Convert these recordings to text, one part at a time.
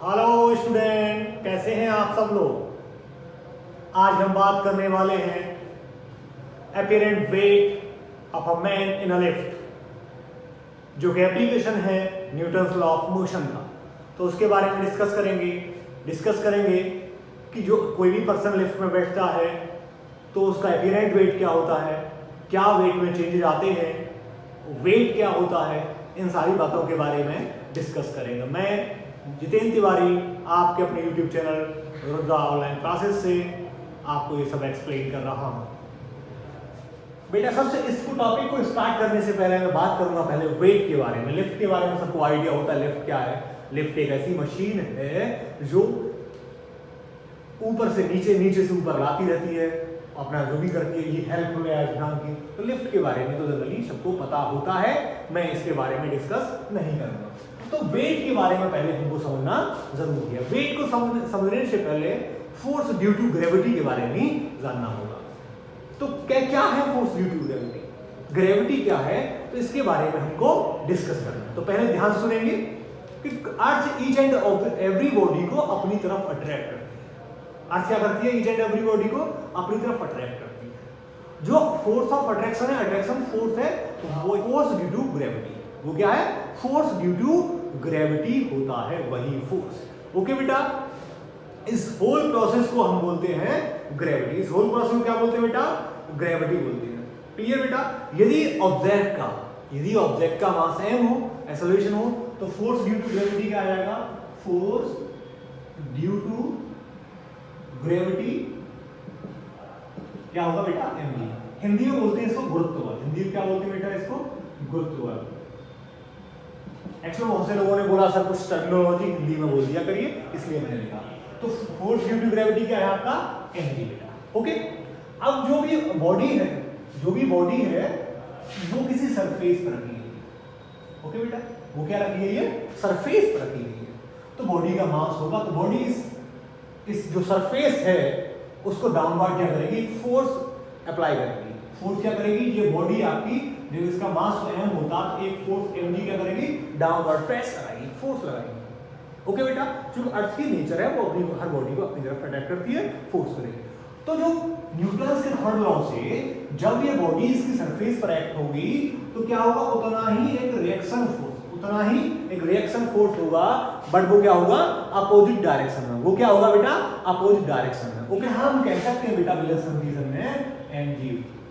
Hello student, कैसे हैं आप सब लोग। आज हम बात करने वाले हैं apparent weight of a man in a lift, जो कि एप्लीकेशन है न्यूटन्स लॉ ऑफ मोशन का। तो उसके बारे में डिस्कस करेंगे कि जो कोई भी पर्सन लिफ्ट में बैठता है तो उसका अपीरेंट वेट क्या होता है, क्या वेट में चेंजेस आते हैं, वेट क्या होता है, इन सारी बातों के बारे में डिस्कस करेंगे। मैं जितेंद्र तिवारी आपके अपने YouTube channel Rudra online classes से आपको ये सब एक्सप्लेन कर रहा हूँ। बेटा सबसे इसको टॉपिक को स्टार्ट करने से पहले मैं बात करूंगा पहले वेट के बारे में। लिफ्ट के बारे में सबको आइडिया होता है लिफ्ट क्या है। लिफ्ट एक ऐसी मशीन है जो ऊपर से नीचे, नीचे से ऊपर लाती रहती है, अपना जो भी करती है, ये हेल्प है ध्यान की। तो लिफ्ट के बारे में तो जनरली सबको पता होता है, मैं इसके बारे में डिस्कस नहीं करूंगा। तो वेट के बारे में पहले हमको समझना जरूरी है। वेट को समझने से पहले फोर्स ड्यू टू ग्रेविटी के बारे में जानना होगा। तो क्या है force due to gravity, gravity क्या है, तो इसके बारे में हमको डिस्कस करना है। तो पहले ध्यान सुनेंगे कि अर्थ ईच एंड एवरी बॉडी को अपनी तरफ अट्रैक्ट करती है। अर्थ क्या करती है, ईच एंड एवरी बॉडी को अपनी तरफ अट्रैक्ट करती है। जो फोर्स ऑफ अट्रैक्शन है, अट्रैक्शन फोर्स है, वो फोर्स ड्यू टू ग्रेविटी। वो क्या है, फोर्स ड्यू टू ग्रेविटी होता है, वही फोर्स। ओके बेटा, इस होल प्रोसेस को हम बोलते हैं ग्रेविटी। इस होल प्रोसेस को क्या बोलते हैं बेटा, ग्रेविटी बोलते हैं। क्लियर बेटा। यदि ऑब्जेक्ट का मास m हो, एक्सेलरेशन हो, तो फोर्स ड्यू टू ग्रेविटी क्या आ जाएगा, फोर्स ड्यू टू ग्रेविटी क्या होगा बेटा, mg। हिंदी में बोलते हैं इसको गुरुत्व बल। हिंदी में क्या बोलते हैं बेटा, इसको गुरुत्व बल। एक्चुअली बहुत से लोगों ने बोला सर कुछ टर्मिनोलॉजी हिंदी में बोल दिया करिए, इसलिए मैंने लिखा। तो फोर्स ड्यू टू ग्रेविटी क्या है आपका, mg बेटा। ओके, अब जो भी बॉडी है वो किसी सरफेस पर रखी गई है। ओके बेटा, वो क्या रखी गई है, सरफेस पर रखी गई है। तो बॉडी का मास होगा, तो बॉडी इस जो सरफेस है उसको डाउनवर्ड क्या करेगी, फोर्स अप्लाई करेगी। फोर्स क्या करेगी, ये बॉडी आपकी जो इसका मास m होता तो एक फोर्स mg क्या करेगी, डाउनवर्ड प्रेस कराएगी, फोर्स लगाएगी। ओके बेटा, क्योंकि अर्थ की नेचर है वो अपनी हर बॉडी को अपनी तरफ अट्रैक्ट करती है, फोर्स करेगी। तो जो न्यूटन्स के थर्ड लॉ से जब ये बॉडी इसकी सरफेस पर एक्ट होगी तो क्या होगा, उतना ही एक रिएक्शन फोर्स होगा, बट वो क्या होगा, अपोजिट डायरेक्शन में। वो क्या होगा बेटा, अपोजिट डायरेक्शन में। ओके, हम कह सकते हैं बेटा विलियम्स कंडीशन में mg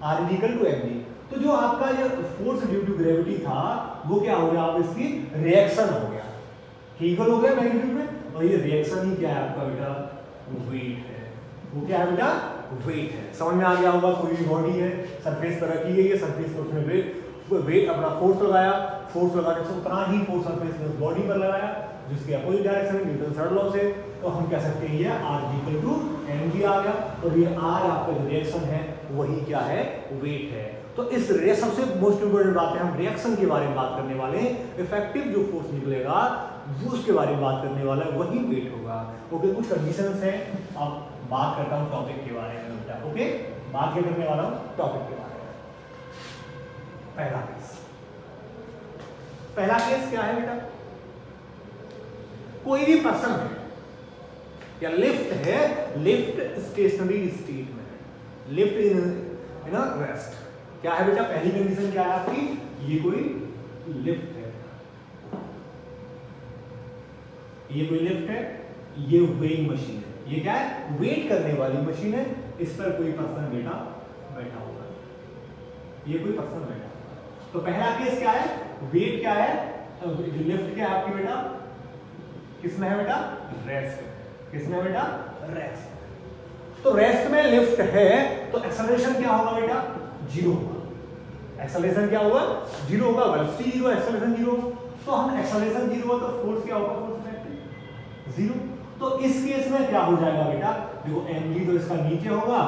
r = mg। तो जो आपका ये फोर्स ड्यू टू ग्रेविटी था वो क्या हो गया, अब इसकी रिएक्शन हो गया, इक्वल हो गया मैग्नीट्यूड में। और ये रिएक्शन ही क्या है आपका बेटा, वेट है। वो क्या है बेटा, वेट है। समझ में आ गया होगा, कोई भी बॉडी है सरफेस पर रखी गई है, सरफेस पर उसने वेट अपना फोर्स लगाया, फोर्स लगाने से उतना ही फोर्स सरफेस ने उस बॉडी पर लगाया जिसके अपोजिट डायरेक्शन में, न्यूटन थर्ड लॉ से। तो हम कह सकते हैं ये r = mg आ गया। और ये r आपका जो रिएक्शन है वही क्या है, वेट है। तो इस रिएक्शन से मोस्ट इंपोर्टेंट बात है, हम रिएक्शन के बारे में बात करने वाले हैं। इफेक्टिव जो फोर्स निकलेगा वो उसके बारे में बात करने वाला है, वही वेट होगा। ओके, कुछ कंडीशंस हैं, अब बात करता हूं टॉपिक के बारे में बेटा। ओके, बात क्या करने वाला हूं, टॉपिक के बारे में। पहला केस क्या है बेटा, कोई भी पर्सन है या लिफ्ट है, लिफ्ट स्टेशनरी स्टेट में है, लिफ्ट इन रेस्ट। क्या है बेटा, पहली कंडीशन क्या है आपकी, ये कोई लिफ्ट है, ये वेइंग मशीन है। ये क्या है, वेट करने वाली मशीन है। इस पर कोई पर्सन बैठा होगा, ये कोई पर्सन बैठा होगा। तो पहला केस क्या है, वेट क्या है, जो लिफ्ट क्या है आपकी बेटा, किसमें है बेटा, रेस्ट। किसमें है बेटा, रेस्ट। तो रेस्ट में लिफ्ट है तो एक्सेलरेशन क्या होगा बेटा, 0 होगा। एक्सेलरेशन क्या होगा, 0 होगा। Velocity 0, acceleration 0। तो हम एक्सेलरेशन 0 हो तो फोर्स क्या होगा, फोर्स 0। तो इस केस में क्या हो जाएगा बेटा, देखो mg तो इसका नीचे होगा,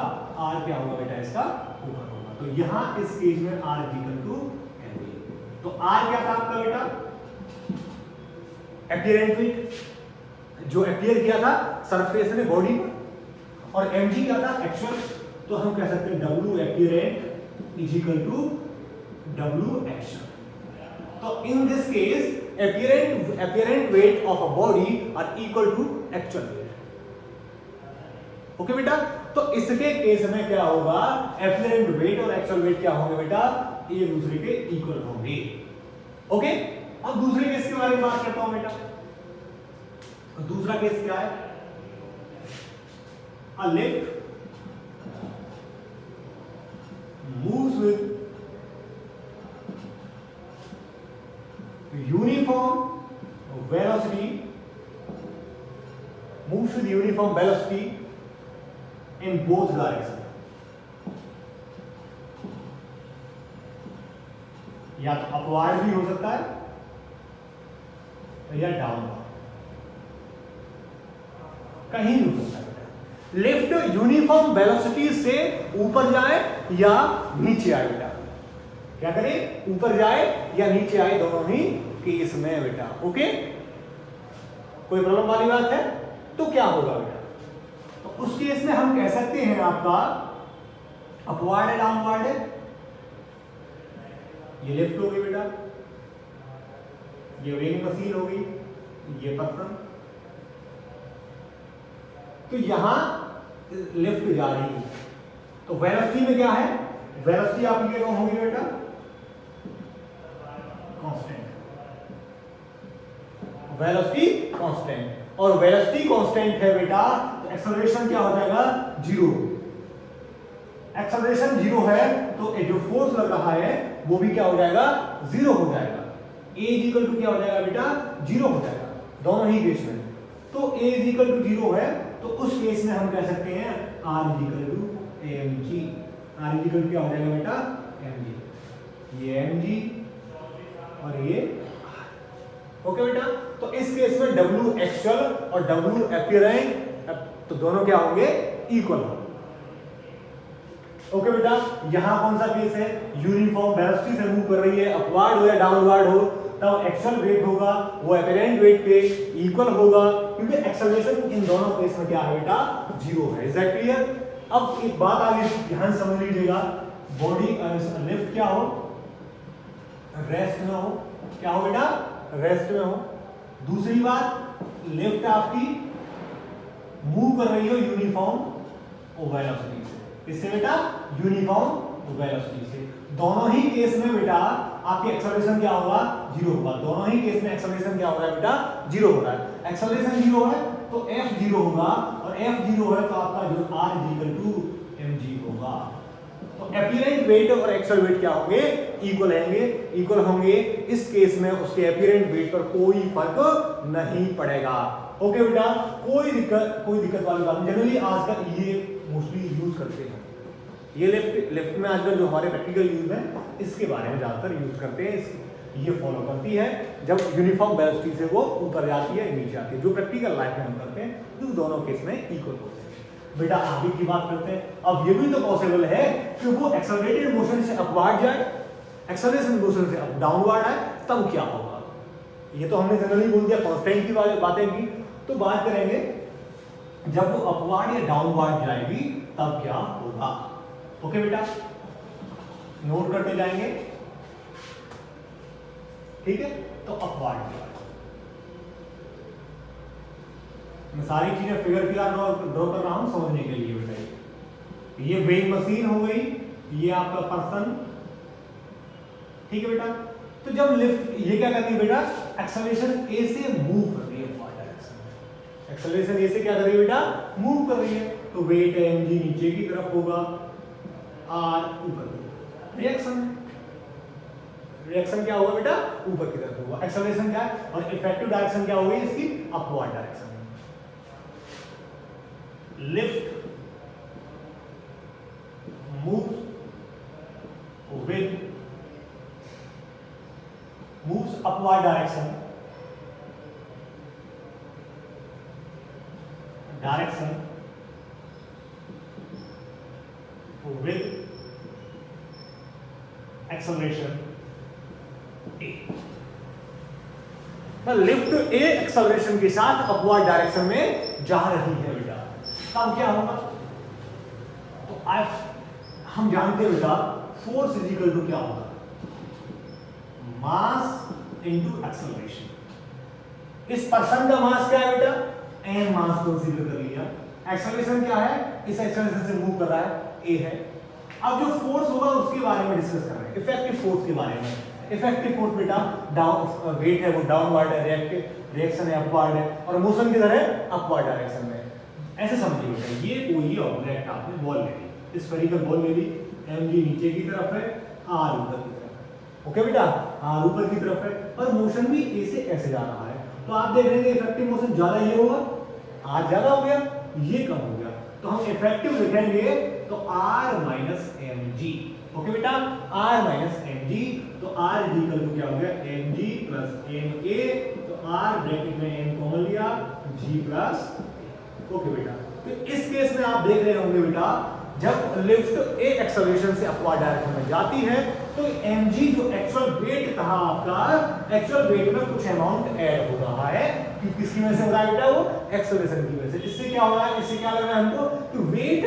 r क्या होगा बेटा, इसका ऊपर होगा। तो यहां इस केस में r = mg। तो r क्या था आपका बेटा, अपीयरेंट वेट, जो अपीयर किया था सरफेस में बॉडी पर, और mg क्या था, एक्चुअल। तो हम कह सकते हैं w apparent = w एक्चुअल। तो इन this case apparent weight of a body are equal to actual weight. Okay बेटा, तो इसके केस में क्या होगा, apparent weight और actual weight क्या होंगे बेटा, एक दूसरे के इक्वल होंगे. ओके, अब दूसरे केस के बारे में बात करता हूं बेटा. दूसरा केस क्या है, a lift moves with uniform velocity in both directions. या तो अपवार्ड भी हो सकता है या डाउनवर्ड, कहीं भी हो सकता है. लिफ्ट यूनिफॉर्म वेलोसिटी से ऊपर जाए या नीचे आए बेटा. क्या करे, ऊपर जाए या नीचे आए, दोनों ही केस में बेटा. ओके, कोई प्रॉब्लम वाली बात है तो क्या होगा बेटा, तो उस केस में हम कह सकते हैं आपका अपवार्ड है डाउनवर्ड है. ये लिफ्ट हो गई बेटा, ये वेइंग मशीन हो गई, ये पर्सन. तो यहां लिफ्ट जा रही है तो वेलोसिटी में क्या है, वेलोसिटी आपकी क्या होगी बेटा, कांस्टेंट. वेलोसिटी कांस्टेंट, और वेलोसिटी कांस्टेंट है बेटा तो एक्सेलरेशन क्या हो जाएगा, जीरो. एक्सेलरेशन जीरो है तो जो फोर्स लग रहा है वो भी क्या हो जाएगा, जीरो हो जाएगा. ए इज इक्वल टू क्या हो जाएगा बेटा, जीरो हो जाएगा दोनों ही केस में. तो a is equal to zero है तो उस केस में हम कह सकते हैं R is equal to m g. R is equal to क्या हो जाएगा बेटा, एम जी. ये एम जी और ये ओके बेटा. तो इस केस में डब्ल्यू एक्चुअल और डब्ल्यू अपीयरेंट तो दोनों क्या होंगे, इक्वल होंगे. ओके बेटा, यहां कौन सा केस है, यूनिफॉर्म वेलोसिटी से मूव कर रही है, अपवार्ड हो या डाउनवर्ड हो, तब एक्चुअल वेट होगा वो अपीयरेंट वेट पे इक्वल होगा, क्योंकि एक्सेलरेशन इन दोनों केस में क्या है बेटा, जीरो है. Is that clear. अब एक बात आगे ध्यान समझ लीजिएगा, बॉडी लिफ्ट क्या हो, रेस्ट में हो. क्या हो बेटा, रेस्ट में हो. दूसरी बात, लिफ्ट आपकी मूव कर रही हो यूनिफॉर्म वेलोसिटी से. किससे बेटा, यूनिफॉर्म वेलोसिटी से. दोनों ही केस में बेटा आपकी एक्सेलरेशन क्या होगा, जीरो होगा. दोनों ही केस में एक्सेलरेशन क्या हो रहा है बेटा, जीरो हो रहा है. एक्सेलरेशन जीरो है तो एफ जीरो होगा, और एफ जीरो है तो आपका जो R is equal to m g होगा. तो अपीयरेंट वेट और एक्चुअल वेट क्या होंगे, इक्वल होंगे. इस केस में उसके अपीयरेंट वेट पर कोई फर्क नहीं पड़ेगा. ओके बेटा, कोई दिक्कत वाली बात. जनरली आजकल ये मोस्टली यूज करते हैं, ये लेफ्ट में आजकल जो हमारे प्रैक्टिकल यूज है इसके बारे में ज्यादातर यूज करते हैं. ये फॉलो करती है जब यूनिफॉर्म वेलोसिटी से वो ऊपर जाती है नीचे आती है, जो प्रैक्टिकल लाइफ में हम करते हैं, तो दोनों केस में इक्वल होते हैं. बेटा आगे की बात करते हैं. अब ये भी तो पॉसिबल है कि वो एक्सेलरेटेड मोशन से अपवार्ड जाए, एक्सेलरेशन मोशन से डाउनवर्ड आए, तब क्या होगा. ये तो हमने जनरली बोल दिया, कांस्टेंट की बातें की. तो बात करेंगे जब वो अपवार्ड या डाउनवर्ड जाएगी तब क्या होगा. ओके बेटा, नोट करते जाएंगे. ठीक है, तो अपवार्ड की बात, मैं सारी चीजें फिगर की ड्रॉ कर रहा हूं समझने के लिए बेटा. ये वेइंग मशीन हो गई, ये आपका पर्सन. ठीक है बेटा, तो जब लिफ्ट ये क्या कर रही है बेटा, एक्सेलरेशन ए से मूव कर रही है फॉरवर्ड डायरेक्शन में. एक्सेलरेशन ए से क्या कर रही है बेटा, मूव कर रही है. तो वेट एम जी नीचे की तरफ होगा, आर ऊपर. रिएक्शन क्या होगा बेटा, ऊपर की तरफ होगा. एक्सेलरेशन क्या है, और इफेक्टिव डायरेक्शन क्या होगी इसकी, upward direction. Lift moves upward direction with acceleration a. Lift A acceleration के साथ अपवर्ड डायरेक्शन में जा रही है बेटा, तब क्या होगा, तो हम जानते हैं बेटा फोर्स इज इक्वल टू क्या होगा, मास इनटू एक्सेलरेशन। इस पर्सन का मास क्या है बेटा, m मास कंसीडर कर लिया। एक्सेलरेशन क्या है, इस एक्सेलरेशन से मूव कर रहा है, a है। अब जो फोर्स होगा उसके बारे में डिस्कस कर रहे हैं, इफेक्टिव फोर्स के बारे में। इफेक्टिव फोर्स बेटा डाउन वेट है वो डाउनवर्ड है, रिएक्शन है अपवर्ड है, और मोशन किधर है, अपवर्ड डायरेक्शन में। ऐसे समझिए बेटा, ये कोई ऑब्जेक्ट आपने बॉल ले ली, स्फेरिकल बॉल ले ली, mg नीचे की तरफ है, r ऊपर की तरफ है। ओके बेटा, r ऊपर की तरफ है और मोशन भी a से ऐसे जा रहा है। तो आप देख रहे हैं इफेक्टिव मोशन ज्यादा ये होगा, r ज्यादा हो गया, ये कम हो गया, तो हम इफेक्टिव लिखेंगे तो r माइनस mg। ओके बेटा, r माइनस mg, तो r इक्वल टू क्या हो गया, mg प्लस ma, तो r ब्रैकेट में m कॉमन लिया, g प्लस। ओके बेटा, तो इस केस में आप देख रहे होंगे बेटा, जब लिफ्ट ए एक्सेलरेशन से अपवर्ड डायरेक्शन में जाती है तो mg जो एक्चुअल वेट था आपका, एक्चुअल वेट में कुछ अमाउंट ऐड हो रहा है, कि किसकी वजह से हो रहा है बेटा, वो एक्सेलरेशन की वजह से। इससे क्या हो रहा है, इससे क्या लग रहा है हमको, कि वेट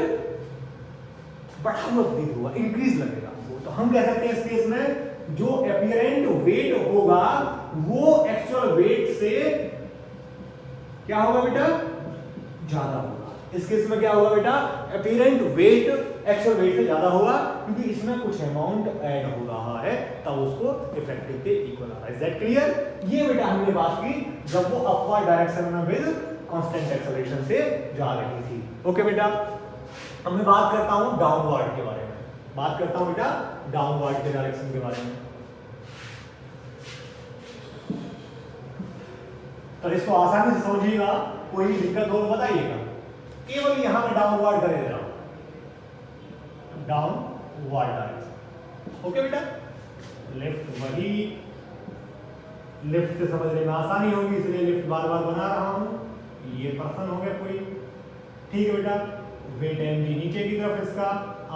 बढ़ा हुआ प्रतीत होगा, इंक्रीज लगेगा हमको। तो हम कह सकते हैं इस केस में जो अपीयरेंट वेट होगा वो एक्चुअल वेट से क्या होगा बेटा, ज्यादा होगा। इस केस में क्या होगा बेटा, अपीयरेंट वेट एक्चुअल वेट से ज्यादा होगा, क्योंकि इसमें कुछ अमाउंट ऐड हो रहा है, तब उसको इफेक्टिव के इक्वल आ रहा है। Is that clear? ये बेटा हमने बात की जब वो अपवर्ड डायरेक्शन में विद कांस्टेंट एक्सेलरेशन से जा रही थी। ओके बेटा, अब मैं बात करता हूं डाउनवर्ड के बारे में, बात करता हूं बेटा डाउनवर्ड के डायरेक्शन के बारे में। तो इसको आसानी से समझिएगा, कोई दिक्कत हो तो बताइएगा। केवल यहां पे डाउनवर्ड करे दे रहा हूं, डाउनवर्ड डायरेक्शन। ओके बेटा, लिफ्ट वही, लिफ्ट से समझने में आसानी होगी इसलिए लिफ्ट बार बार बना रहा हूं। ये पर्सन हो गया कोई, ठीक है बेटा, वेट mg नीचे की तरफ, इसका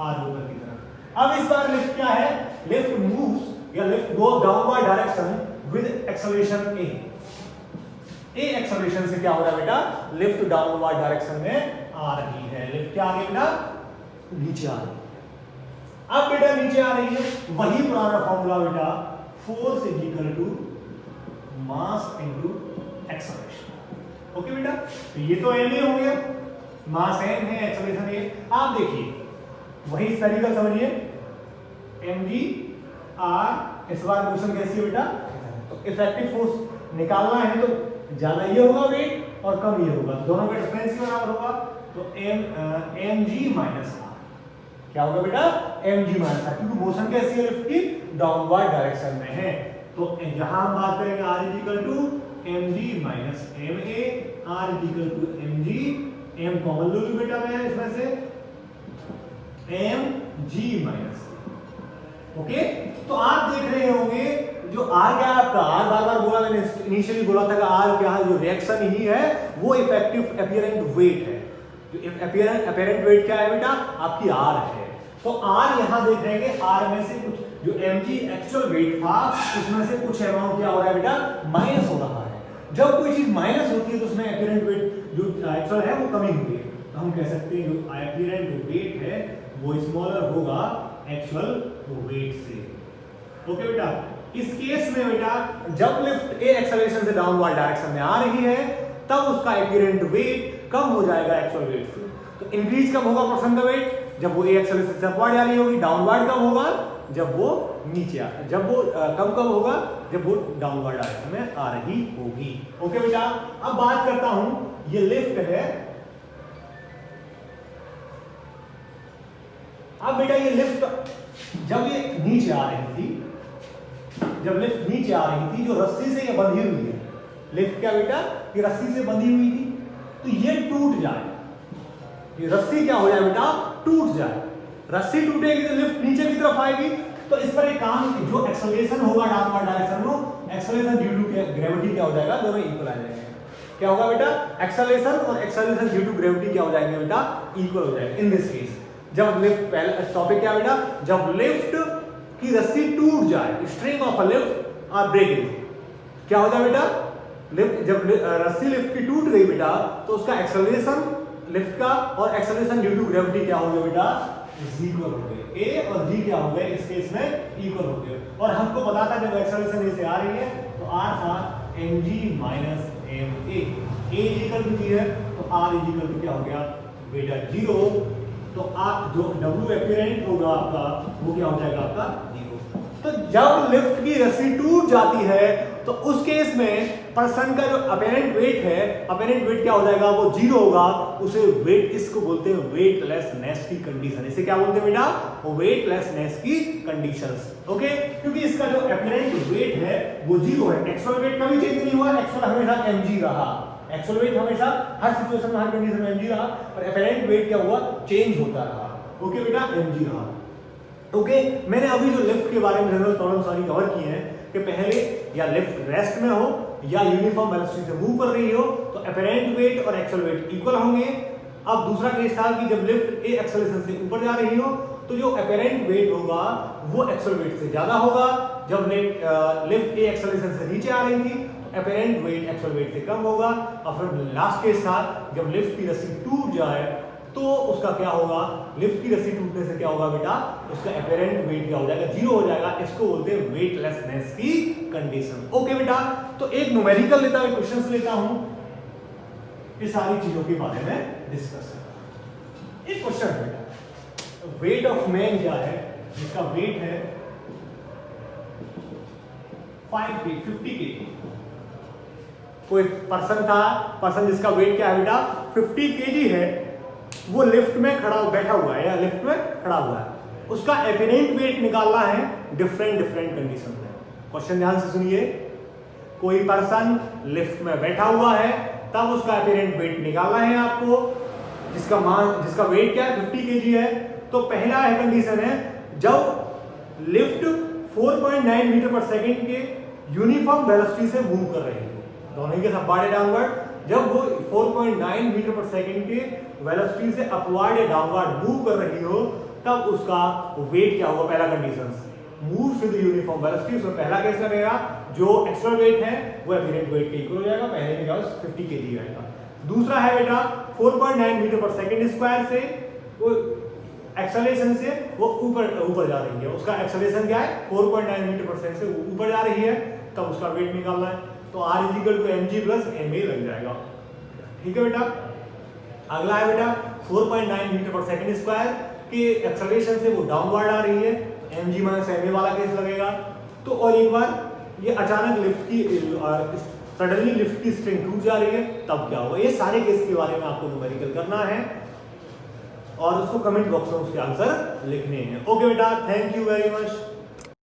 r ऊपर की तरफ। अब इस बार लिफ्ट क्या है, लिफ्ट मूव्स या lift goes downward direction with acceleration a। A acceleration से क्या हो रहा है बेटा, लिफ्ट डाउनवर्ड डायरेक्शन में आ रही है। लिफ्ट क्या आ रही है बेटा, नीचे आ रही है। अब बेटा नीचे आ रही है, वही पुराना फॉर्मूला बेटा, force is equal to mass into acceleration. Okay बेटा, तो ये तो m हो गया, मास m है, एक्सेलरेशन a। आप देखिए वही स्फेरिकल समझिए, mg r, इस बार मोशन कैसी है बेटा, तो इफेक्टिव फोर्स निकालना है तो ज्यादा ये होगा वेट और कम ये होगा, दोनों का डिफरेंस के बराबर होगा, तो mg माइनस r क्या होगा बेटा, mg माइनस r, क्योंकि मोशन कैसी है लिफ्ट की, डाउनवर्ड डायरेक्शन में है। तो यहां हम बात करेंगे r equal to mg minus ma, r equal to mg, m common लो बेटा मैं इसमें से, mg माइनस। ओके, तो आप देख रहे होंगे जो r क्या है आपका, r बार बार बोला मैंने, इनिशियली बोला था कि r क्या है, जो रिएक्शन ही है वो इफेक्टिव अपीयरेंट वेट है। जो अपीयरेंट वेट क्या है बेटा, आपकी r है। तो r यहां देख रहे हैं, r में से कुछ जो mg एक्चुअल वेट था उसमें से कुछ अमाउंट क्या हो रहा है बेटा, माइनस हो रहा है। जब कोई चीज माइनस होती है तो उसमें अपीयरेंट वेट जो एक्चुअल है वो कमी होती है, तो हम कह सकते हैं जो अपीयरेंट वेट है वो स्मॉलर होगा एक्चुअल वेट से। ओके बेटा, इस केस में बेटा जब लिफ्ट ए एक्सेलरेशन से डाउनवर्ड डायरेक्शन में आ रही है तब उसका अपीयरेंट वेट कम हो जाएगा एक्चुअल वेट से। तो इंक्रीज कब होगा पर्सन का वेट, जब वो ए एक्सेलरेशन से अपवर्ड जा रही होगी, डाउनवर्ड कब होगा, जब वो नीचे जब वो कम कब होगा, जब वो डाउनवर्ड डायरेक्शन में आ रही होगी। ओके बेटा, अब बात करता हूं, ये लिफ्ट है। अब बेटा ये लिफ्ट जब ये नीचे आ रही थी, जब लिफ्ट नीचे आ रही थी, जो रस्सी से ये बंधी हुई है, लिफ्ट क्या बेटा, ये रस्सी से बंधी हुई थी, तो ये टूट जाए, ये रस्सी क्या हो जाए बेटा, टूट जाए। रस्सी टूटेगी तो लिफ्ट नीचे की तरफ आएगी, तो इस पर एक काम, जो एक्सेलरेशन होगा डाउनवर्ड डायरेक्शन में, एक्सेलरेशन ड्यू टू ग्रेविटी क्या हो जाएगा, दोनों इक्वल आ जाएंगे। क्या होगा बेटा, एक्सेलरेशन और एक्सेलरेशन ड्यू टू ग्रेविटी क्या हो जाएंगे बेटा, इक्वल हो जाएंगे। इन दिस केस जब लिफ्ट, पहला टॉपिक क्या बेटा, जब लिफ्ट की रस्सी टूट जाए, string of a lift are breaking, क्या होता है बेटा, लिफ्ट जब रस्सी लिफ्ट की टूट गई बेटा, तो उसका एक्सेलरेशन लिफ्ट का और एक्सेलरेशन ड्यू टू ग्रेविटी क्या हो गया बेटा, इक्वल हो गए। ए और जी क्या हो गए इस केस में, इक्वल हो गए। और हमको पता था जब एक्सेलरेशन ए से आ रही है तो आर था mg minus ma, a equal to G है तो r इक्वल टू क्या हो गया बेटा 0, तो आप जो w एपिरेंट होगा आपका वो क्या हो जाएगा आपका 0। तो जब लिफ्ट की रस्सी टूट जाती है तो उस केस में पर्सन का जो अपेरेंट वेट है, अपेरेंट वेट क्या हो जाएगा वो 0 होगा, उसे वेट, इसको बोलते हैं वेटलेसनेस की कंडीशन। इसे क्या बोलते हैं बेटा, वो वेटलेसनेस की कंडीशंस। ओके, क्योंकि इसका जो अपेरेंट वेट है वो 0 है, एक्चुअल वेट कभी चेंज नहीं हुआ, एक्चुअल हमेशा mg रहा, एक्चुअल वेट हमेशा हर सिचुएशन में हर कंडीशन में mg रहा, पर अपेरेंट वेट क्या हुआ, चेंज होता रहा। ओके बेटा, mg रहा। ओके, मैंने अभी जो लिफ्ट के बारे में जनरल प्रॉब्लम सारी कवर की हैं कि पहले या लिफ्ट रेस्ट में हो या यूनिफॉर्म वेलोसिटी से मूव कर रही हो तो अपेरेंट वेट और एक्चुअल वेट इक्वल होंगे। अब दूसरा केस था कि जब लिफ्ट ए एक्सेलरेशन से ऊपर जा रही हो तो जो अपेरेंट वेट होगा वो एक्चुअल वेट से ज्यादा होगा। जब लिफ्ट ए एक्सेलरेशन से नीचे आ रही थी तो अपेरेंट वेट एक्चुअल वेट से कम होगा। और फिर लास्ट केस था जब लिफ्ट की रस्सी टूट जाए तो उसका क्या होगा, लिफ्ट की रस्सी टूटने से क्या होगा बेटा, उसका अपेरेंट वेट क्या हो जाएगा, 0 हो जाएगा। इसको बोलते हैं वेटलेसनेस की कंडीशन। ओके बेटा, तो एक न्यूमेरिकल लेता हूं, क्वेश्चंस लेता हूं, इस सारी चीजों के बारे में डिस्कस करता। एक क्वेश्चन है बेटा, वेट ऑफ मैन क्या है, जिसका वेट है 50 kg। कोई पर्सन था, पर्सन जिसका वेट क्या है बेटा 50 kg है, वो लिफ्ट में खड़ा बैठा हुआ है या लिफ्ट में खड़ा हुआ है, उसका एपिरेंट वेट निकालना है डिफरेंट कंडीशन में। क्वेश्चन ध्यान से सुनिए, कोई पर्सन लिफ्ट में बैठा हुआ है तब उसका एपिरेंट वेट निकालना है आपको, जिसका वेट क्या है 50 kg है। तो पहला है कंडीशन है जब लिफ्ट 4.9 मीटर पर सेकेंड के यूनिफॉर्म वेलोसिटी से मूव कर रही है, दोनों के अपवार्ड डाउनवर्ड, जब वो 4.9 मीटर पर सेकेंड के वेलोसिटी से अपवार्ड या डाउनवर्ड मूव कर रही हो तब उसका वेट क्या होगा। पहला condition move with uniform velocity, उसमें पहला केस लगेगा जो एक्चुअल वेट है वो एपिरेंट वेट के इक्वल हो जाएगा, पहले में क्या 50 kg रहेगा। दूसरा है बेटा 4.9 मीटर पर सेकेंड स्क्वायर से वो एक्सेलरेशन से वो ऊपर जा रही है, उसका एक्सेलरेशन क्या है 4.9 मीटर पर सेकेंड से ऊपर जा रही है, तब उसका वेट निकालना है। तो r equal to mg plus ma लग जाएगा। ठीक है बेटा, अगला है बेटा 4.9 मीटर पर सेकेंड स्क्वायर के एक्सेलरेशन से वो डाउनवर्ड आ रही है, mg माइनस ma वाला केस लगेगा। तो और एक बार ये अचानक लिफ्ट की सडनली लिफ्ट की स्ट्रिंग टूट जा रही है तब क्या होगा। ये सारे केस के बारे में आपको न्यूमेरिकल करना है और उसको कमेंट बॉक्स में उसके आंसर लिखने हैं। ओके बेटा, थैंक यू वेरी मच।